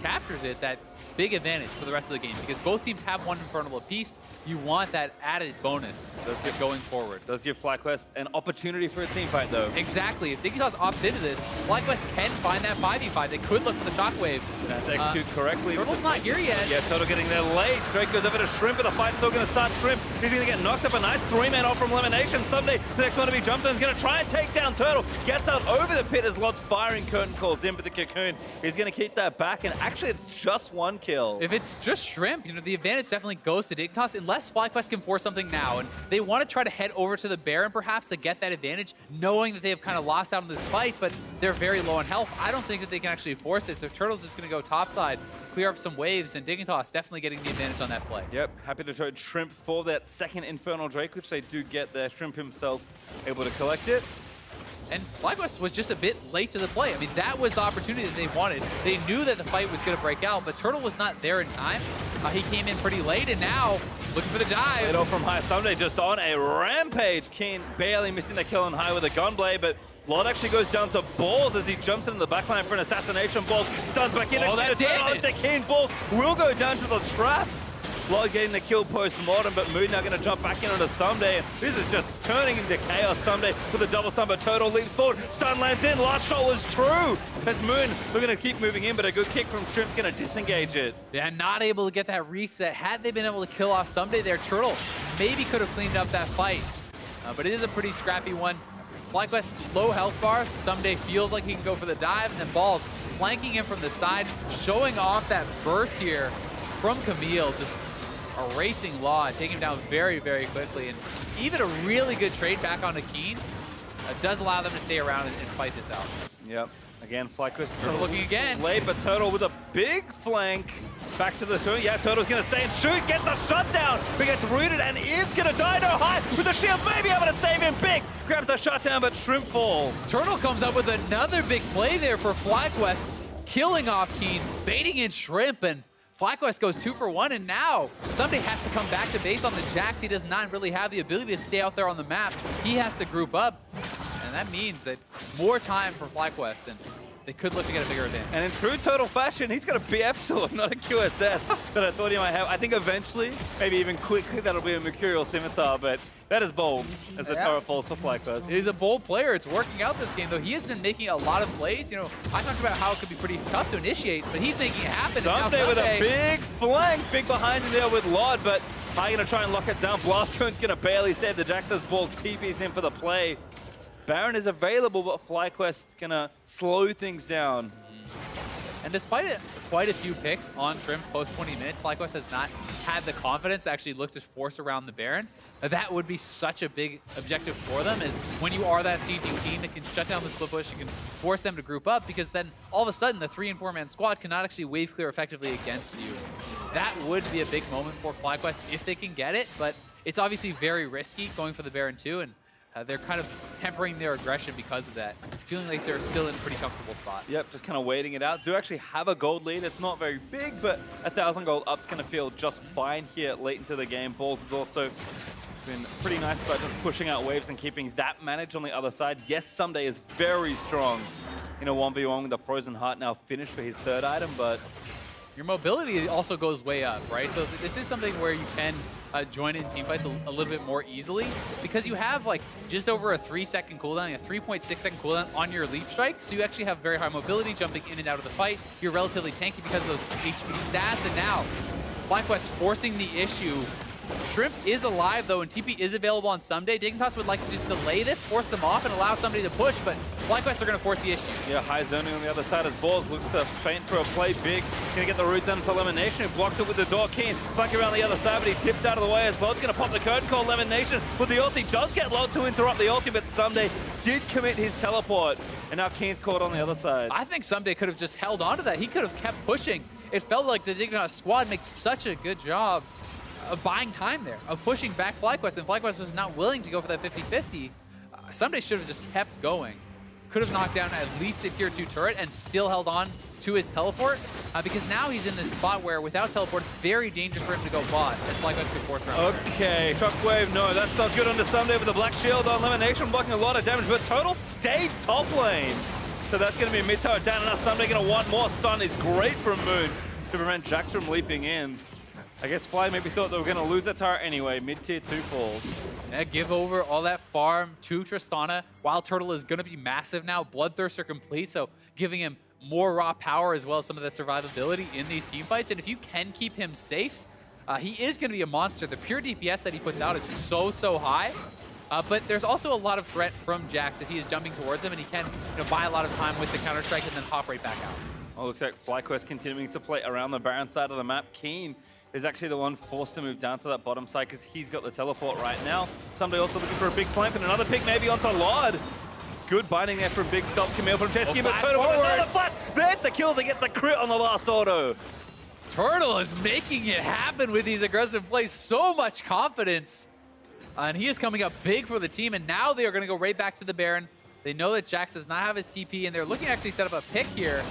[SPEAKER 1] captures it that big advantage for the rest of the game because both teams have one Infernal apiece. You want that added bonus going forward.
[SPEAKER 2] Does give FlyQuest an opportunity for a team fight, though.
[SPEAKER 1] Exactly. If Dignitas opts into this, FlyQuest can find that 5v5. They could look for the Shockwave.
[SPEAKER 2] That's execute correctly.
[SPEAKER 1] Turtle's not here yet.
[SPEAKER 2] Yeah, Turtle getting there late. Drake goes over to Shrimp, but the fight's still going to start Shrimp. He's going to get knocked up. A nice 3-man off from Lemonnation. Ssumday, the next one to be jumped in, is going to try and take down Turtle. Gets out over the pit as Lod's firing curtain calls in, but the Cocoon is going to keep that back. And actually, it's just one kill.
[SPEAKER 1] If it's just Shrimp, you know, the advantage definitely goes to Dignitas unless FlyQuest can force something now. And they want to try to head over to the Baron perhaps to get that advantage, knowing that they have kind of lost out on this fight, but they're very low on health. I don't think that they can actually force it. So Turtle's just going to go topside, clear up some waves, and Dignitas definitely getting the advantage on that play.
[SPEAKER 2] Yep, happy to trade Shrimp for that second Infernal Drake, which they do get there. Shrimp himself able to collect it.
[SPEAKER 1] And FlyQuest was just a bit late to the play. I mean, that was the opportunity that they wanted. They knew that the fight was going to break out, but Turtle was not there in time. He came in pretty late, and now looking for the dive.
[SPEAKER 2] It all from high. Ssumday just on a rampage. Keane barely missing the kill on high with a gunblade, but Lord actually goes down to Balls as he jumps into the backline for an assassination. Balls stuns back in.
[SPEAKER 1] Oh, that damage!
[SPEAKER 2] To Keane. Balls will go down to the trap. Lord getting the kill post-mortem, but Moon now going to jump back in onto Ssumday. And this is just turning into chaos. Ssumday with a double stun, but Turtle leaps forward. Stun lands in. Last shot was true. As Moon, we're going to keep moving in, but a good kick from Shrimp's going to disengage it.
[SPEAKER 1] Yeah, not able to get that reset. Had they been able to kill off Ssumday there, Turtle maybe could have cleaned up that fight. But it is a pretty scrappy one. FlyQuest, low health bars. Ssumday feels like he can go for the dive, and then Balls flanking him from the side, showing off that burst here from Camille. Just erasing Law, taking him down very, very quickly. And even a really good trade back onto Keane does allow them to stay around and fight this out.
[SPEAKER 2] Yep. Again, FlyQuest
[SPEAKER 1] Turtle looking again.
[SPEAKER 2] Late, but Turtle with a big flank. Back to the turn. Yeah, Turtle's going to stay and shoot. Gets a shutdown. But gets rooted and is going to die. No high with the shields. Maybe able to save him big. Grabs a shutdown, but Shrimp falls.
[SPEAKER 1] Turtle comes up with another big play there for FlyQuest. Killing off Keane, baiting in Shrimp, and FlyQuest goes 2 for 1, and now Ssumday has to come back to base on the Jax. He does not really have the ability to stay out there on the map. He has to group up, and that means that more time for FlyQuest, and they could look to get a bigger advantage.
[SPEAKER 2] And in true Turtle fashion, he's got a BF sword, not a QSS that I thought he might have. I think eventually, maybe even quickly, that'll be a Mercurial Scimitar, but that is bold as the turret falls for FlyQuest.
[SPEAKER 1] He's a bold player. It's working out this game, though. He has been making a lot of plays. You know, I talked about how it could be pretty tough to initiate, but he's making it happen.
[SPEAKER 2] Ssumday with a big flank, big behind him there with Lord, but High going to try and lock it down. Blast Cone's going to barely save the Jax as Balls TPs in for the play. Baron is available, but FlyQuest's going to slow things down.
[SPEAKER 1] And despite quite a few picks on Shrimp post 20 minutes, FlyQuest has not had the confidence to actually look to force around the Baron. That would be such a big objective for them, is when you are that sieging team, it can shut down the split push, you can force them to group up, because then all of a sudden the 3- and 4-man squad cannot actually wave clear effectively against you. That would be a big moment for FlyQuest if they can get it, but it's obviously very risky going for the Baron too, and they're kind of tempering their aggression because of that, feeling like they're still in a pretty comfortable spot.
[SPEAKER 2] Yep, just kind of waiting it out. Do actually have a gold lead. It's not very big, but 1,000 gold up's going to feel just fine here late into the game. Balls has also been pretty nice about just pushing out waves and keeping that managed on the other side. Yes, Ssumday is very strong in a 1v1 with the Frozen Heart now finished for his 3rd item, but
[SPEAKER 1] your mobility also goes way up, right? So this is something where you can join in teamfights a little bit more easily, because you have like just over a 3-second cooldown, a 3.6-second cooldown on your leap strike. So you actually have very high mobility, jumping in and out of the fight. You're relatively tanky because of those HP stats. And now FlyQuest forcing the issue. Shrimp is alive though, and TP is available on Ssumday. Dignitas would like to just delay this, force them off, and allow somebody to push, but FlyQuest are going to force the issue.
[SPEAKER 2] Yeah, high zoning on the other side as Balls looks to feint for a play big. Going to get the root done for Lemonnation, who blocks it with the door. Keane flanking around the other side, but he tips out of the way as Lod's going to pop the curtain call. Lemonnation with the ulti does get Lod to interrupt the ulti, but Ssumday did commit his teleport, and now Keane's caught on the other side.
[SPEAKER 1] I think Ssumday could have just held on to that. He could have kept pushing. It felt like the Dignitas squad makes such a good job of buying time there, of pushing back FlyQuest, and FlyQuest was not willing to go for that 50-50. Ssumday should have just kept going. Could have knocked down at least the tier 2 turret and still held on to his teleport, because now he's in this spot where without teleport, it's very dangerous for him to go bot, as FlyQuest could force around.
[SPEAKER 2] Okay, Shockwave, no, that's not good onto Ssumday with the black shield on Lemonnation, blocking a lot of damage, but Total stayed top lane. So that's going to be a mid-tower down, and now Ssumday going to want more stun. Is great from Moon. to prevent Jax from leaping in. I guess Fly maybe thought they were going to lose that turret anyway. Mid-tier 2 falls.
[SPEAKER 1] Yeah, give over all that farm to Tristana. WildTurtle is going to be massive now. Bloodthirster complete, so giving him more raw power as well as some of that survivability in these team fights. And if you can keep him safe, he is going to be a monster. The pure DPS that he puts out is so high. But there's also a lot of threat from Jax if he is jumping towards him, and he can buy a lot of time with the Counter-Strike and then pop right back out.
[SPEAKER 2] Oh, looks like FlyQuest continuing to play around the Baron side of the map. Keane is actually the one forced to move down to that bottom side because he's got the teleport right now. Ssumday also looking for a big flank and another pick maybe onto Lord. Good binding there from Big stops Camille from Chesky, but Turtle with another flat. There's the kills. He gets a crit on the last auto.
[SPEAKER 1] Turtle is making it happen with these aggressive plays. So much confidence. And he is coming up big for the team, and now they are going to go right back to the Baron. They know that Jax does not have his TP, and they're looking to actually set up a pick here.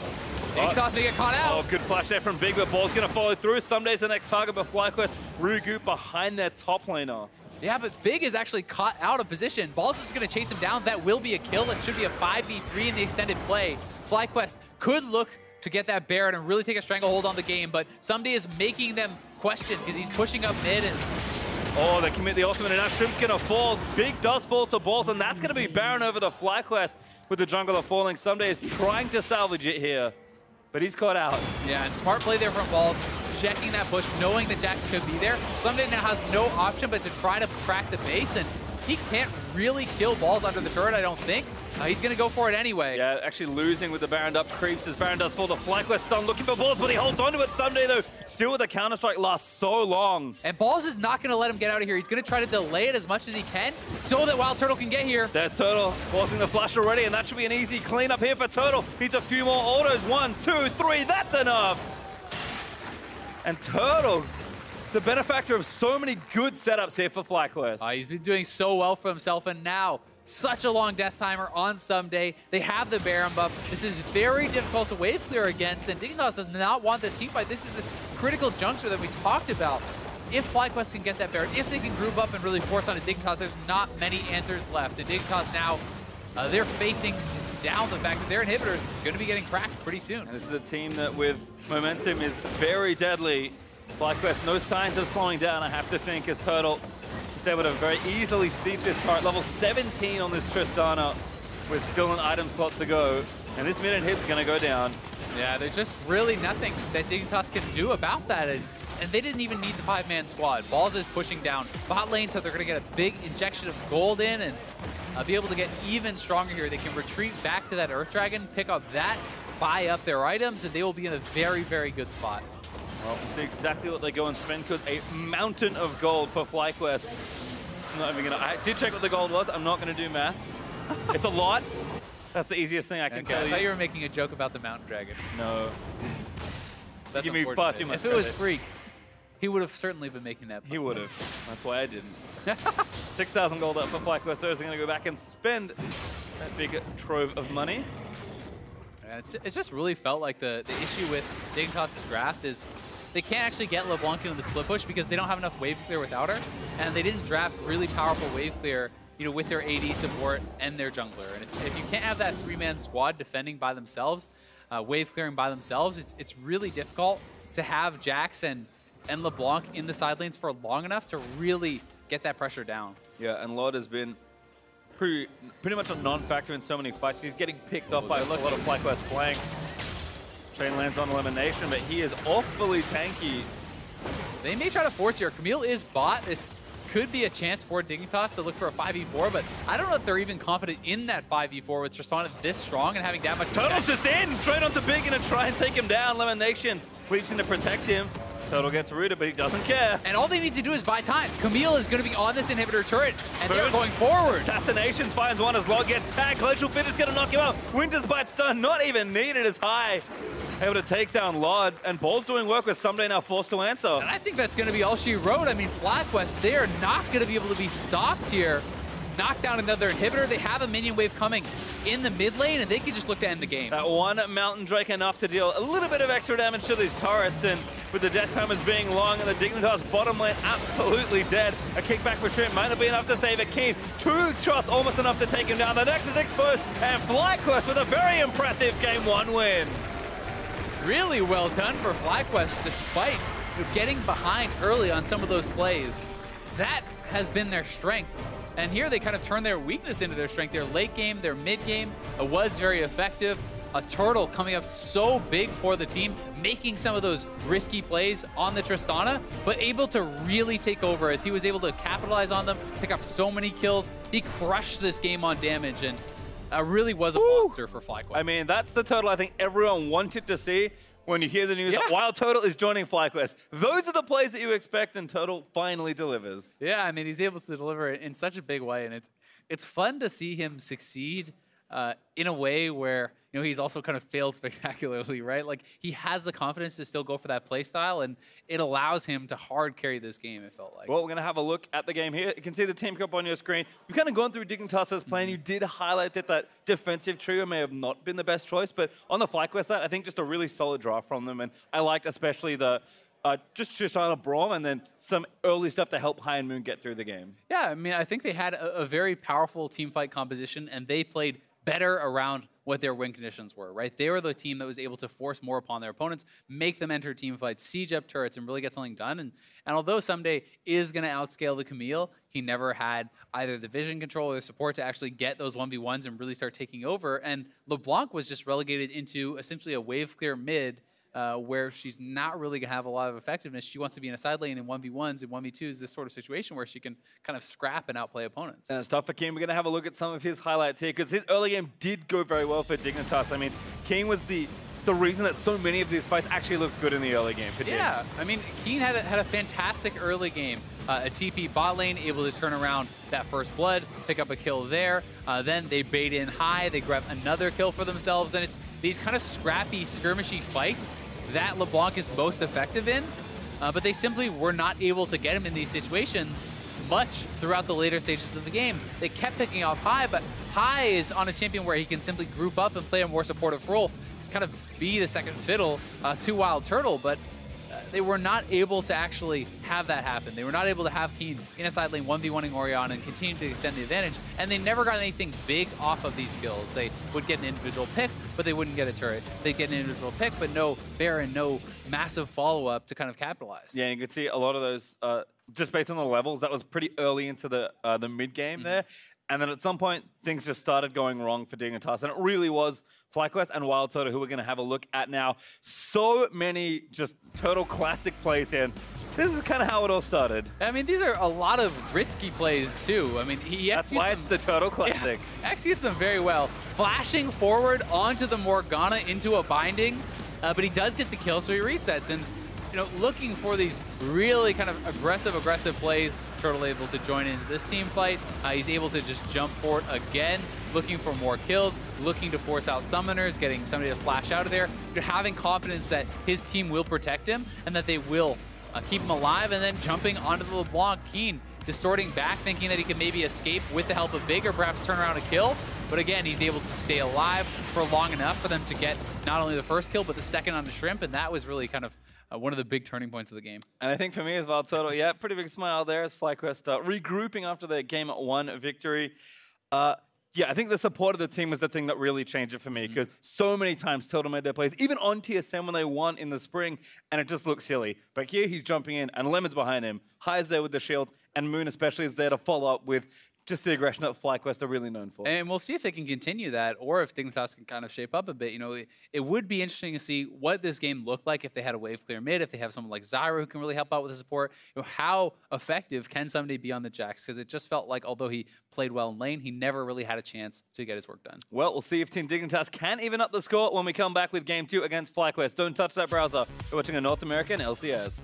[SPEAKER 1] Dignitas may get caught out.
[SPEAKER 2] Oh, good flash there from Big, but Ball's going to follow through. Ssumday's the next target, but FlyQuest regroup behind their top laner.
[SPEAKER 1] Yeah, but Big is actually caught out of position. Balls is going to chase him down. That will be a kill. It should be a 5v3 in the extended play. FlyQuest could look to get that Baron and really take a stranglehold on the game, but Ssumday is making them question because he's pushing up mid. And
[SPEAKER 2] oh, they commit the ultimate, and now Shrimp's going to fall. Big does fall to Balls, and that's going to be Baron over to FlyQuest with the jungler falling. Ssumday is trying to salvage it here, but he's caught out.
[SPEAKER 1] Yeah, and smart play there from Balls, checking that push, knowing that Jax could be there. Ssumday now has no option but to try to crack the base, and he can't really kill Balls under the turret, I don't think. He's going to go for it anyway.
[SPEAKER 2] Yeah, actually losing with the Baron up creeps as Baron does fall to FlyQuest stun, looking for Balls, but he holds onto it. Ssumday, though, still with the Counter-Strike, lasts so long.
[SPEAKER 1] And Balls is not going to let him get out of here. He's going to try to delay it as much as he can so that WildTurtle can get here.
[SPEAKER 2] There's Turtle forcing the flash already, and that should be an easy cleanup here for Turtle. Needs a few more autos. 1, 2, 3, that's enough. And Turtle, the benefactor of so many good setups here for FlyQuest.
[SPEAKER 1] He's been doing so well for himself, and now such a long death timer on Ssumday. They have the Baron buff. This is very difficult to wave clear against, and Dignitas does not want this team fight. This is this critical juncture that we talked about. If FlyQuest can get that Baron, if they can group up and really force on a Dignitas, there's not many answers left. And Dignitas now, they're facing down the fact that their inhibitor is going to be getting cracked pretty soon.
[SPEAKER 2] And this is a team that with momentum is very deadly. FlyQuest, no signs of slowing down, I have to think, as Turtle is able to very easily siege this turret. Level 17 on this Tristana with still an item slot to go. And this mid hit is going to go down.
[SPEAKER 1] Yeah, there's just really nothing that Dignitas can do about that. And they didn't even need the 5-man squad. Balls is pushing down bot lane, so they're going to get a big injection of gold in and be able to get even stronger here. They can retreat back to that Earth Dragon, pick up that, buy up their items, and they will be in a very, very good spot.
[SPEAKER 2] Well, we'll see exactly what they go and spend, because a mountain of gold for FlyQuest. I'm not even gonna. I did check what the gold was. I'm not gonna do math. It's a lot. That's the easiest thing I can tell you.
[SPEAKER 1] I thought you were making a joke about the Mountain Dragon.
[SPEAKER 2] No.
[SPEAKER 1] That's
[SPEAKER 2] give me far too much
[SPEAKER 1] If it was Phreak, he would have certainly been making that.
[SPEAKER 2] He would have. That's why I didn't. 6,000 gold up for FlyQuest. So they're gonna go back and spend that big trove of money.
[SPEAKER 1] And it's just really felt like the issue with Dignitas' draft is they can't actually get LeBlanc into the split push because they don't have enough wave clear without her, and they didn't draft really powerful wave clear, with their AD support and their jungler. And if you can't have that 3-man squad defending by themselves, wave clearing by themselves, it's really difficult to have Jax and LeBlanc in the side lanes for long enough to really get that pressure down.
[SPEAKER 2] Yeah, and Lord has been pretty much a non-factor in so many fights. He's getting picked up by a lot of FlyQuest flanks. Train lands on Lemonnation, but he is awfully tanky.
[SPEAKER 1] They may try to force here. Camille is bot. This could be a chance for Dignitas to look for a 5v4, but I don't know if they're even confident in that 5v4 with Tristana this strong and having that much.
[SPEAKER 2] Turtle's just in, straight onto Big, and try and take him down. Lemonnation leaps in to protect him. Turtle gets rooted, but he doesn't care.
[SPEAKER 1] And all they need to do is buy time. Camille is going to be on this inhibitor turret, and they're going forward.
[SPEAKER 2] Assassination finds one as Log gets tagged. Glacial Fit is going to knock him out. Winter's Bite stun, not even needed as high. Able to take down Lord, and Ball's doing work with Ssumday now forced to answer.
[SPEAKER 1] And I think that's going to be all she wrote. I mean, FlyQuest, they are not going to be able to be stopped here. Knock down another inhibitor. They have a minion wave coming in the mid lane, and they can just look to end the game.
[SPEAKER 2] That one Mountain Drake enough to deal a little bit of extra damage to these turrets, and with the death timers being long and the Dignitas bottom lane absolutely dead, a kickback for Shrimp might not be enough to save it. Keane, 2 shots almost enough to take him down. The next is exposed, and FlyQuest with a very impressive Game 1 win.
[SPEAKER 1] really well done for FlyQuest, despite getting behind early on some of those plays. That has been their strength. And here they kind of turn their weakness into their strength. Their late game, their mid game was very effective. A turtle coming up so big for the team, making some of those risky plays on the Tristana, but able to really take over as he was able to capitalize on them, pick up so many kills. He crushed this game on damage and really was a monster for FlyQuest.
[SPEAKER 2] I mean, that's the turtle I think everyone wanted to see when you hear the news that WildTurtle is joining FlyQuest. Those are the plays that you expect, and Turtle finally delivers.
[SPEAKER 1] Yeah, I mean, he's able to deliver it in such a big way, and it's fun to see him succeed in a way where, you know, he's also kind of failed spectacularly, right? Like, he has the confidence to still go for that play style, and it allows him to hard carry this game, it felt like.
[SPEAKER 2] Well, we're going to have a look at the game here. You can see the team up on your screen. We've kind of gone through Dignitas' plan. You did highlight that defensive trio may have not been the best choice, but on the FlyQuest side, I think just a really solid draft from them, and I liked especially the just Tristana Braum and then some early stuff to help High and Moon get through the game.
[SPEAKER 1] Yeah, I mean, I think they had a very powerful team fight composition, and they played better around what their win conditions were, right? They were the team that was able to force more upon their opponents, make them enter team fights, siege up turrets, and really get something done. And although Ssumday is going to outscale the Camille, he never had either the vision control or the support to actually get those 1v1s and really start taking over. And LeBlanc was just relegated into essentially a wave clear mid, where she's not really going to have a lot of effectiveness. She wants to be in a side lane in 1v1s and 1v2s, this sort of situation where she can kind of scrap and outplay opponents.
[SPEAKER 2] And it's tough for Keane. We're going to have a look at some of his highlights here because his early game did go very well for Dignitas. I mean, Keane was the reason that so many of these fights actually looked good in the early game for Dig.
[SPEAKER 1] Yeah, I mean, Keane had a fantastic early game. A TP bot lane, able to turn around that first blood, pick up a kill there. Then they bait in high, they grab another kill for themselves, and it's these kind of scrappy, skirmishy fights that LeBlanc is most effective in, but they simply were not able to get him in these situations much throughout the later stages of the game. They kept picking off High, but High is on a champion where he can simply group up and play a more supportive role. It's kind of be the second fiddle to WildTurtle, but they were not able to actually have that happen. They were not able to have Keane in a side lane 1v1ing Orianna and continue to extend the advantage, and they never got anything big off of these kills. They would get an individual pick, but they wouldn't get a turret. They'd get an individual pick, but no Baron, no massive follow-up to kind of capitalize.
[SPEAKER 2] Yeah, you could see a lot of those, just based on the levels, that was pretty early into the mid-game there. And then at some point, things just started going wrong for Dignitas. And it really was FlyQuest and WildTurtle who we're going to have a look at now. So many just Turtle classic plays here. And this is kind of how it all started.
[SPEAKER 1] I mean, these are a lot of risky plays, too. I mean,
[SPEAKER 2] that's why it's the Turtle classic.
[SPEAKER 1] Yeah, executes them very well. Flashing forward onto the Morgana into a binding, but he does get the kill, so he resets. And, you know, looking for these really kind of aggressive plays. Turtle able to join into this team fight. He's able to just jump forward again, looking for more kills, looking to force out summoners, getting somebody to flash out of there, having confidence that his team will protect him and that they will keep him alive, and then jumping onto the LeBlanc. Keane distorting back, thinking that he could maybe escape with the help of Big or perhaps turn around a kill. But again, he's able to stay alive for long enough for them to get not only the first kill, but the second on the Shrimp, and that was really kind of one of the big turning points of the game.
[SPEAKER 2] And I think for me as well, Turtle, yeah, pretty big smile there as FlyQuest regrouping after their Game 1 victory. Yeah, I think the support of the team was the thing that really changed it for me, because so many times Turtle made their plays, even on TSM when they won in the spring, and it just looked silly. But here he's jumping in, and Lemon's behind him. High is there with the shield, and Moon especially is there to follow up with just the aggression that FlyQuest are really known for.
[SPEAKER 1] And we'll see if they can continue that, or if Dignitas can kind of shape up a bit. You know, it would be interesting to see what this game looked like if they had a wave clear mid, if they have someone like Zyra who can really help out with the support. You know, how effective can somebody be on the Jax? Because it just felt like, although he played well in lane, he never really had a chance to get his work done.
[SPEAKER 2] Well, we'll see if Team Dignitas can even up the score when we come back with Game 2 against FlyQuest. Don't touch that browser. You're watching a North American LCS.